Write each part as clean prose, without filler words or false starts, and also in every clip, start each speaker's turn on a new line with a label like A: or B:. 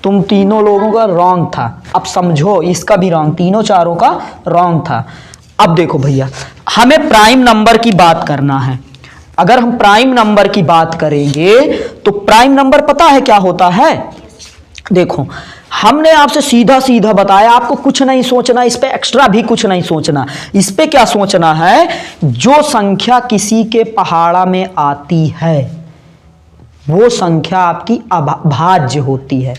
A: तुम तीनों लोगों का रॉन्ग था। अब समझो इसका भी रॉन्ग, तीनों चारों का रॉन्ग था। अब देखो भैया, हमें प्राइम नंबर की बात करना है। अगर हम प्राइम नंबर की बात करेंगे तो प्राइम नंबर पता है क्या होता है? देखो, हमने आपसे सीधा सीधा बताया, आपको कुछ नहीं सोचना, इस पे एक्स्ट्रा भी कुछ नहीं सोचना। इस पे क्या सोचना है? जो संख्या किसी के पहाड़ा में आती है वो संख्या आपकी अभाज्य होती है।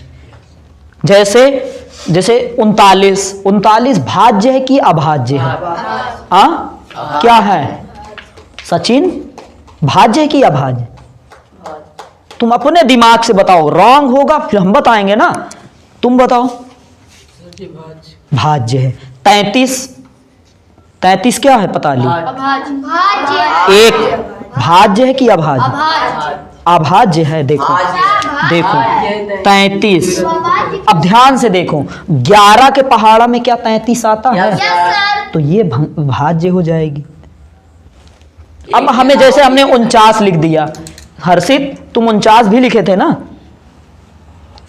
A: जैसे 39 भाज्य है कि अभाज्य है? क्या है सचिन, भाज्य है कि अभाज्य? तुम अपने दिमाग से बताओ, रॉन्ग होगा फिर हम बताएंगे ना। तुम बताओ। भाज्य है। 33 क्या है पता ली? एक भाज्य है कि अभाज्य? अभाज्य है। देखो 33। अब ध्यान से देखो, 11 के पहाड़ा में क्या 33 आता है? तो ये भाज्य हो जाएगी। अब हमें जैसे हमने 49 लिख दिया, हर्षित तुम 49 भी लिखे थे ना?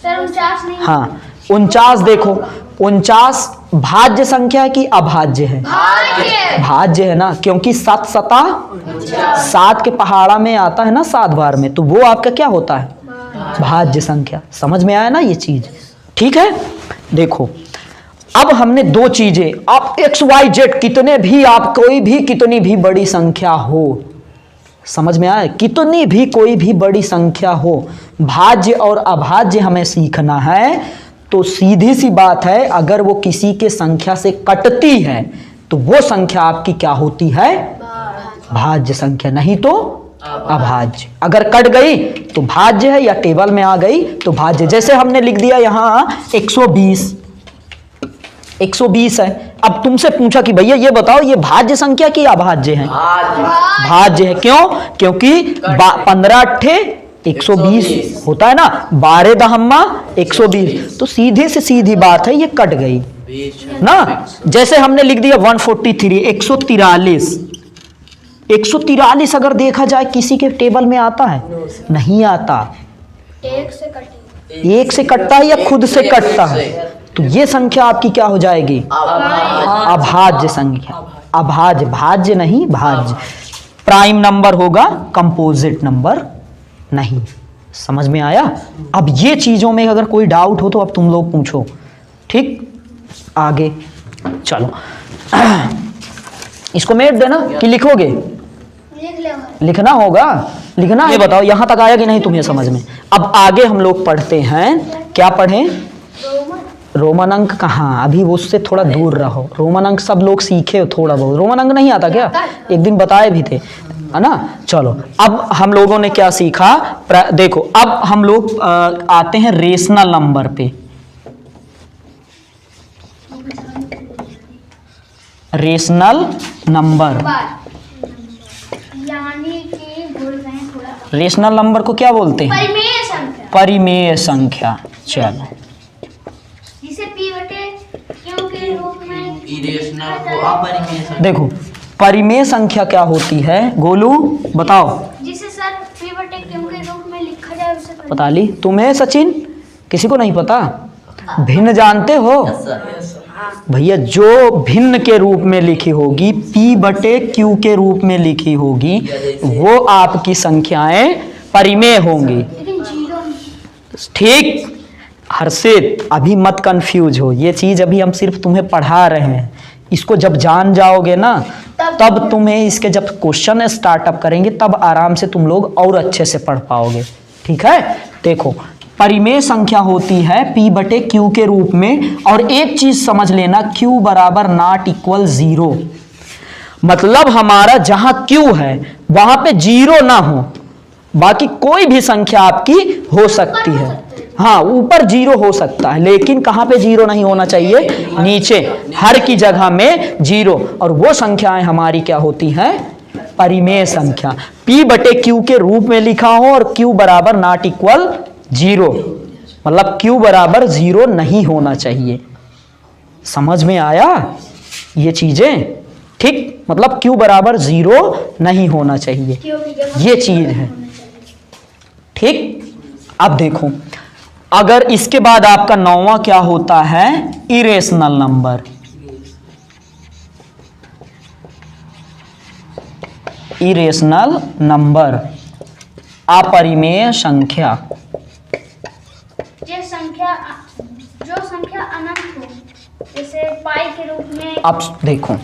B: सर 49 नहीं।
A: हाँ 49। देखो 49 भाज्य संख्या है कि अभाज्य है? भाज्य है ना, क्योंकि 7 सता 7 के पहाड़ा में आता है ना 7 बार में, तो वो आपका क्या होता है? भाज्य संख्या। समझ में आया ना ये चीज? ठीक है। देखो अब हमने दो चीजें, आप XYZ कितने भी, आप कोई भी कितनी भी बड़ी संख्या हो, समझ में आया? कितनी भी कोई भी बड़ी संख्या हो, भाज्य और अभाज्य हमें सीखना है। तो सीधी सी बात है, अगर वो किसी के संख्या से कटती है तो वो संख्या आपकी क्या होती है? भाज्य संख्या, नहीं तो अभाज्य। अगर कट गई तो भाज्य है, या टेबल में आ गई तो भाज्य। जैसे हमने लिख दिया यहां 120 है। अब तुमसे पूछा कि भैया ये बताओ ये भाज्य संख्या की अभाज्य है? भाज्य है। क्यों? क्योंकि 15 अट्ठे 120 होता है ना, 12 दहम्मा 120। तो सीधी से सीधी बात है, ये कट गई ना। जैसे हमने लिख दिया 143 143 अगर देखा जाए किसी के टेबल में आता है? नहीं आता। एक से कटता है या खुद से कटता है? तो ये संख्या आपकी क्या हो जाएगी? अभाज्य संख्या। अभाज्य, भाज्य नहीं, भाज्य। प्राइम नंबर होगा, कंपोजिट नंबर नहीं। समझ में आया? अब ये चीजों में अगर कोई डाउट हो तो अब तुम लोग पूछो। ठीक, आगे चलो। इसको मेट देना कि लिखोगे? लिखना होगा, लिखना है। बताओ यहां तक आया कि नहीं तुम्हें समझ में? अब आगे हम लोग पढ़ते हैं, क्या पढ़ें? रोमन अंक। कहाँ, अभी उससे थोड़ा दूर रहो। रोमन अंक सब लोग सीखे हो थोड़ा बहुत। रोमन अंक नहीं आता क्या? एक दिन बताए भी थे, है ना। चलो अब हम लोगों ने क्या सीखा? देखो अब हम लोग आते हैं रेशनल नंबर पे। रेशनल नंबर,
B: यानी कि भूल गए थोड़ा।
A: रेशनल नंबर को क्या बोलते हैं?
B: परिमेय संख्या।
A: परिमेय संख्या। चलो
B: जिसे P बटे Q के रूप में
A: देखो, परिमेय संख्या क्या होती है? गोलू बताओ।
B: जिसे सर P बटे Q के रूप में लिखा जाए उसे
A: पता ली तुम्हें? सचिन किसी को नहीं पता? भिन्न जानते हो भैया? जो भिन्न के रूप में लिखी होगी, P बटे Q के रूप में लिखी होगी, वो आपकी संख्याएं परिमेय होंगी।
B: लेकिन जीरो।
A: ठीक हर्षित, अभी मत कंफ्यूज हो। ये चीज अभी हम सिर्फ तुम्हें पढ़ा रहे हैं। इसको जब जान जाओगे ना, तब तुम्हें इसके जब क्वेश्चन स्टार्टअप करेंगे तब आराम से तुम लोग और अच्छे से पढ़ पाओगे। ठीक है। देखो परिमेय संख्या होती है P बटे Q के रूप में। और एक चीज समझ लेना, Q बराबर नॉट इक्वल 0। मतलब हमारा जहां Q है वहां पे 0 ना हो, बाकी कोई भी संख्या आपकी हो सकती है। हाँ ऊपर 0 हो सकता है, लेकिन कहां पे 0 नहीं होना चाहिए? नीचे, हर की जगह में 0। और वो संख्याएं हमारी क्या होती हैं? परिमेय संख्या। P बटे Q के रूप में लिखा हो और Q बराबर नॉट इक्वल 0, मतलब Q बराबर 0 नहीं होना चाहिए। समझ में आया ये चीजें? ठीक, मतलब Q बराबर 0 नहीं होना चाहिए, ये चीज है। ठीक, अब देखो अगर इसके बाद आपका 9वां क्या होता है, इरेशनल नंबर। इरेशनल नंबर, अपरिमेय संख्या।
B: जो संख्या अनंत हो, जैसे पाई के रूप में।
A: अब देखो,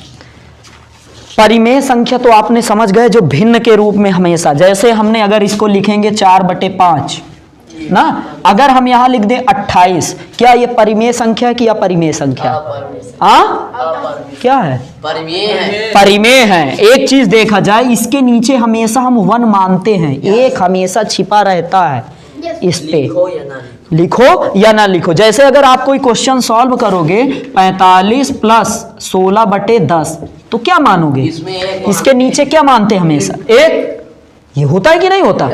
A: परिमेय संख्या तो आपने समझ गए, जो भिन्न के रूप में हमेशा, जैसे हमने अगर इसको लिखेंगे 4/5 ना, अगर हम यहां लिख दें 28, क्या ये परिमेय संख्या है कि अपरिमेय संख्या? हाँ, क्या है? परिमेय है। एक चीज देखा जाए, इसके नीचे हमेशा हम 1 मानते हैं, एक हमेशा छिपा रहता है इस पे, लिखो या ना लिखो। जैसे अगर आप कोई क्वेश्चन सॉल्व करोगे 45 + 16/10, तो क्या मानोगे? इसके नीचे क्या मानते हैं हमेशा? एक। ये होता है कि नहीं होता?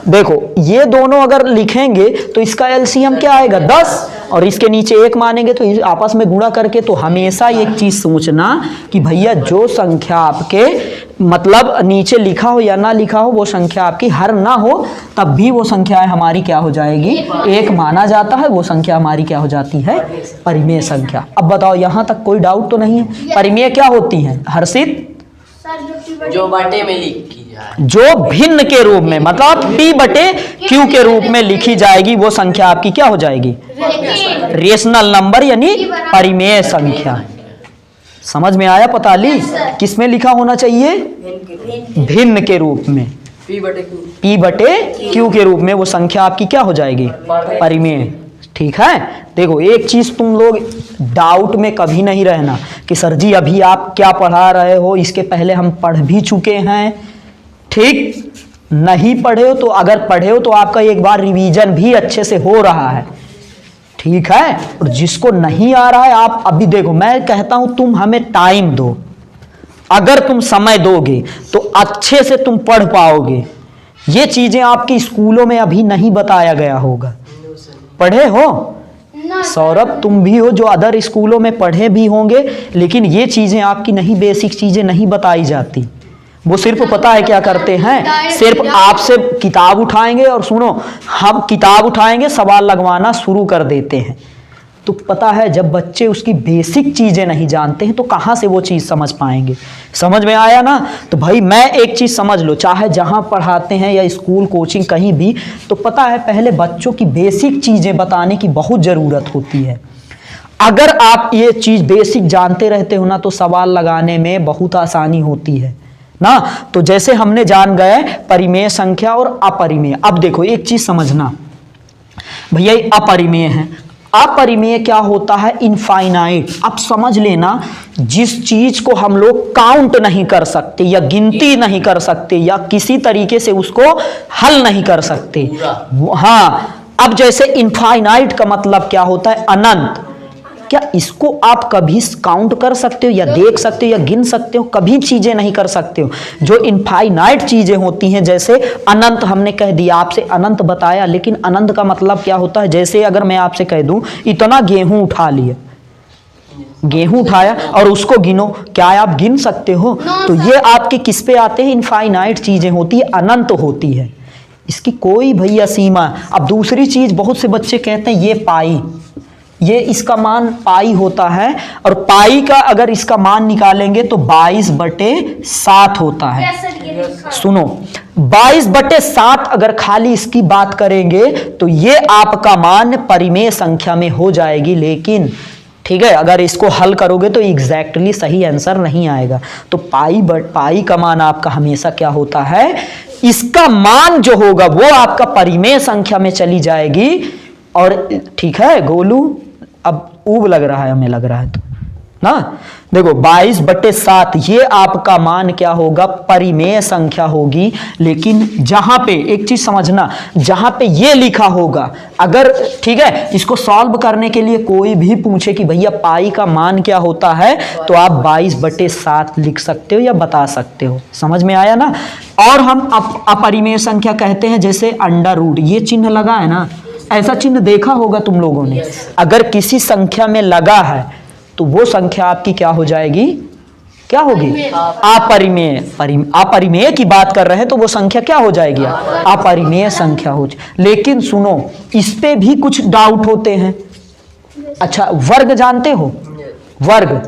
A: देखो, ये दोनों अगर लिखेंगे तो इसका एलसीएम क्या आएगा? 10, और इसके नीचे 1 मानेंगे तो आपस में गुणा करके। तो हमेशा एक चीज सोचना कि भैया जो संख्या आपके मतलब नीचे लिखा हो या ना लिखा हो, वो संख्या आपकी हर ना हो, तब भी वो संख्या हमारी क्या हो जाएगी? 1 माना जाता है। वो संख्या हमारी क्या हो जाती है? परिमेय संख्या। अब बताओ, यहां तक कोई डाउट तो नहीं है? परिमेय क्या होती है हर्षित?
C: जो बटे में लिखी जाए,
A: जो भिन्न के रूप में, मतलब P/Q के रूप में लिखी जाएगी, वो संख्या आपकी क्या हो जाएगी? रेशनल नंबर, यानी परिमेय संख्या। समझ में आया पताली? किस में लिखा होना चाहिए? भिन्न के रूप में, P/Q के रूप में वो संख्या आपकी क्या हो जाएगी? परिमेय। ठीक है। देखो, एक चीज तुम लोग डाउट में कभी नहीं रहना कि सर जी अभी आप क्या पढ़ा रहे हो, इसके पहले हम पढ़ भी चुके हैं। ठीक, नहीं पढ़े हो तो, अगर पढ़े हो तो आपका एक बार रिवीजन भी अच्छे से हो रहा है। ठीक है। और जिसको नहीं आ रहा है, आप अभी देखो, मैं कहता हूं तुम हमें टाइम दो, अगर तुम समय दोगे तो अच्छे से तुम पढ़ पाओगे। ये चीजें आपकी स्कूलों में अभी नहीं बताया गया होगा। पढ़े हो सौरभ? तुम भी हो जो अदर स्कूलों में पढ़े भी होंगे, लेकिन ये चीजें आपकी नहीं, बेसिक चीजें नहीं बताई जाती। वो सिर्फ पता है क्या करते हैं, सिर्फ आपसे किताब उठाएंगे और सुनो, हम किताब उठाएंगे, सवाल लगवाना शुरू कर देते हैं। तो पता है, जब बच्चे उसकी बेसिक चीजें नहीं जानते हैं तो कहाँ से वो चीज़ समझ पाएंगे? समझ में आया ना? तो भाई मैं एक चीज़ समझ लो, चाहे जहाँ पढ़ाते हैं या स्कूल कोचिंग कहीं भी, तो पता है पहले बच्चों की बेसिक चीज़ें बताने की बहुत ज़रूरत होती है। अगर आप ये चीज़ बेसिक जानते रहते हो ना, तो सवाल लगाने में बहुत आसानी होती है ना। तो जैसे हमने जान गए परिमेय संख्या और अपरिमेय। अब देखो एक चीज़ समझना भैया, अपरिमेय है। अपरिमेय क्या होता है? इनफाइनाइट। अब समझ लेना, जिस चीज को हम लोग काउंट नहीं कर सकते या गिनती नहीं कर सकते या किसी तरीके से उसको हल नहीं कर सकते। हाँ, अब जैसे इनफाइनाइट का मतलब क्या होता है? अनंत। क्या इसको आप कभी काउंट कर सकते हो या देख सकते हो या गिन सकते हो? कभी चीजें नहीं कर सकते हो। जो इनफाइनाइट चीजें होती हैं, जैसे अनंत, हमने कह दिया आपसे, अनंत बताया, लेकिन अनंत का मतलब क्या होता है? जैसे अगर मैं आपसे कह दूं इतना गेहूं उठा लिया, गेहूं उठाया और उसको गिनो, क्या आप गिन सकते हो? तो ये आपके किस पे आते हैं? इनफाइनाइट चीजें होती है, अनंत होती है, इसकी कोई भैया सीमा। अब दूसरी चीज, बहुत से बच्चे कहते हैं ये पाई, ये इसका मान पाई होता है, और पाई का अगर इसका मान निकालेंगे तो 22/7 होता है। सुनो, 22/7 अगर खाली इसकी बात करेंगे तो ये आपका मान परिमेय संख्या में हो जाएगी। लेकिन ठीक है, अगर इसको हल करोगे तो एग्जैक्टली सही आंसर नहीं आएगा। तो पाई का मान आपका हमेशा क्या होता है? इसका मान जो होगा वो आपका परिमेय संख्या में चली जाएगी। और ठीक है गोलू, अब ऊब लग रहा है, हमें लग रहा है तो ना। देखो 22/7 ये आपका मान क्या होगा? परिमेय संख्या होगी। लेकिन जहां पे एक चीज समझना, जहां पे ये लिखा होगा, अगर ठीक है इसको सॉल्व करने के लिए कोई भी पूछे कि भैया पाई का मान क्या होता है, तो आप 22/7 लिख सकते हो या बता सकते हो। समझ में आया ना? और हम अपरिमेय संख्या कहते हैं, जैसे अंडर रूट, ये चिन्ह लगा है ना, ऐसा चिन्ह देखा होगा तुम लोगों ने। अगर किसी संख्या में लगा है तो वो संख्या आपकी क्या हो जाएगी? क्या होगी? अपरिमेय। अपरिमेय की बात कर रहे हैं तो वो संख्या क्या हो जाएगी? अपरिमेय संख्या हो जाए। लेकिन सुनो, इस पे भी कुछ डाउट होते हैं। अच्छा, वर्ग जानते हो? वर्ग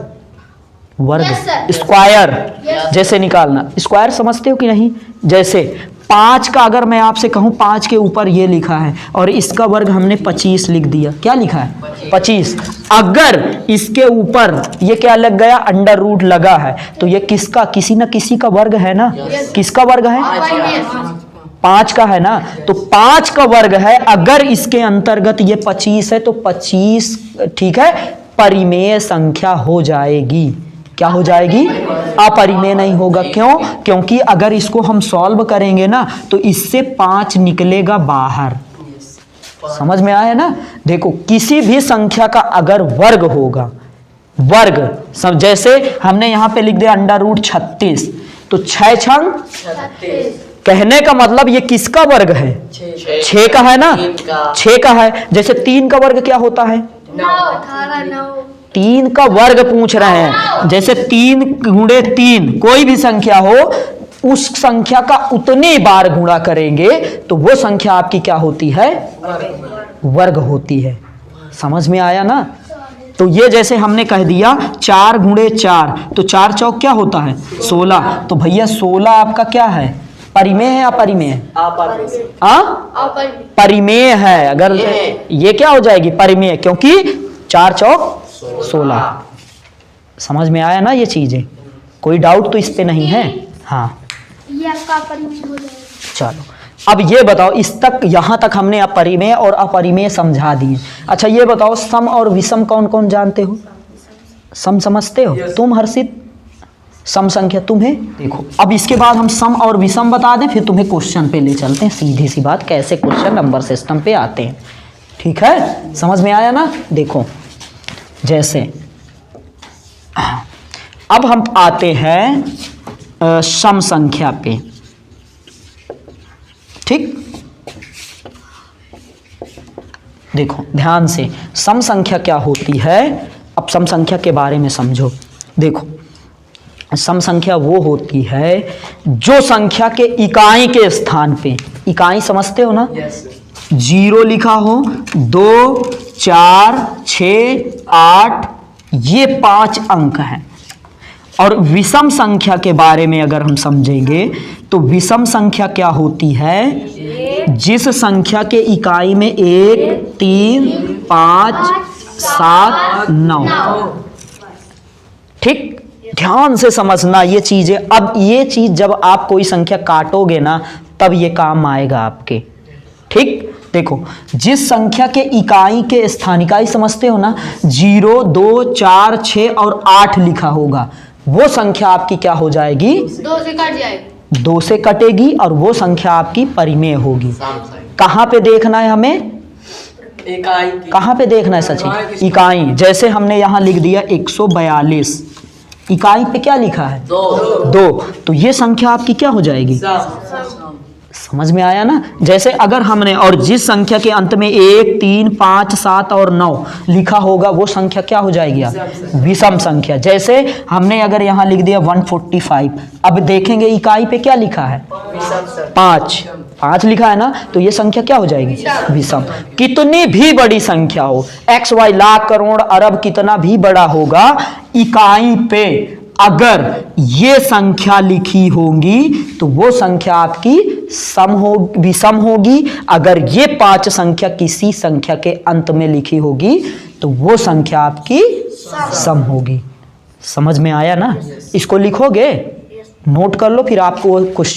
B: Yes, sir.
A: Square
B: Yes.
A: जैसे निकालना, स्क्वायर समझते हो कि नहीं? जैसे 5 का अगर मैं आपसे कहूं 5 के ऊपर ये लिखा है और इसका वर्ग हमने 25 लिख दिया, क्या लिखा है? 25। अगर इसके ऊपर ये क्या लग गया? अंडर रूट लगा है, तो ये किसका? किसी न किसी का वर्ग है ना? किसका वर्ग है? 5 का है ना? तो 5 का वर्ग है, अगर इसके अंतर्गत ये 25 है तो 25 ठीक है परिमेय संख्या हो जाएगी। क्या हो जाएगी? अपरिमेय नहीं होगा। क्यों? क्योंकि अगर इसको हम सॉल्व करेंगे ना तो इससे 5 निकलेगा बाहर। समझ में आया ना? देखो, किसी भी संख्या का अगर वर्ग होगा, वर्ग सब जैसे हमने यहां पे लिख दिया अंडर रूट 36, तो 6 छंग
C: 36
A: कहने का मतलब ये किसका वर्ग है? 6 का है ना? 6 का है। जैसे 3 का वर्ग क्या होता है?
B: 9
A: 3 का वर्ग पूछ रहे हैं। जैसे 3 गुणे 3 कोई भी संख्या हो, उस संख्या का उतने बार गुणा करेंगे तो वो संख्या आपकी क्या होती है? वर्ग होती है। समझ में आया ना? तो ये जैसे हमने कह दिया 4 गुणे 4, तो 4 चौक क्या होता है? 16। तो भैया 16 आपका क्या है? परिमेय है या अपरिमेय है? परिमेय है। अगर ये क्या हो जाएगी? परिमेय, क्योंकि 4 चौक 16। समझ में आया ना ये चीजें? कोई डाउट तो इस पे नहीं है? हाँ,
B: ये आपका परिमेय हो जाएगा।
A: चलो अब ये बताओ, इस तक यहां तक हमने अपरिमेय और अपरिमेय समझा दिए। अच्छा ये बताओ, सम और विषम कौन कौन जानते हो? सम समझते हो? तुम हर्षित? सम संख्या तुम्हें? देखो, अब इसके बाद हम सम और विषम बता दें, फिर तुम्हें क्वेश्चन पे ले चलते हैं। सीधी सी बात, कैसे क्वेश्चन नंबर सिस्टम पे आते हैं। ठीक है, समझ में आया ना? देखो, जैसे अब हम आते हैं सम संख्या पे। ठीक, देखो ध्यान से, सम संख्या क्या होती है? अब सम संख्या के बारे में समझो। देखो, सम संख्या वो होती है जो संख्या के इकाई के स्थान पे, इकाई समझते हो ना? 0 लिखा हो, 2, 4, 6, 8, ये 5 अंक हैं। और विषम संख्या के बारे में अगर हम समझेंगे तो विषम संख्या क्या होती है? जिस संख्या के इकाई में 1, 3, 5, 7, 9। ठीक, ध्यान से समझना ये चीजें। अब ये चीज जब आप कोई संख्या काटोगे ना तब ये काम आएगा आपके। ठीक, देखो, जिस संख्या के इकाई के स्थान, इकाई समझते हो ना? 0, 2, 4, 6 और 8 लिखा होगा, वो संख्या आपकी क्या हो जाएगी?
B: 2 से कट जाएगी।
A: 2 से कटेगी और वो संख्या आपकी परिमेय होगी। कहाँ पे देखना है हमें?
C: इकाई।
A: कहाँ पे देखना है सचिन? इकाई। जैसे हमने यहाँ लिख दिया 142, इकाई पे क्या लिखा है? 2। तो ये संख्या आपकी क्या हो जाएगी? समझ में आया ना? जैसे अगर हमने, और जिस संख्या के अंत में 1, 3, 5, 7 और 9 लिखा होगा वो संख्या क्या हो जाएगी? विषम संख्या। जैसे हमने अगर यहाँ लिख दिया 145, अब देखेंगे इकाई पे क्या लिखा है? 5 लिखा है ना? तो ये संख्या क्या हो जाएगी? विषम। कितनी भी बड़ी संख्या हो, x, y, लाख, करोड़, अरब, कितना भी बड़ा होगा, इकाई पे अगर ये संख्या लिखी होगी तो वो संख्या आपकी विषम होगी। अगर ये 5 संख्या किसी संख्या के अंत में लिखी होगी तो वो संख्या आपकी सम होगी। समझ में आया ना? इसको लिखोगे, नोट कर लो, फिर आपको क्वेश्चन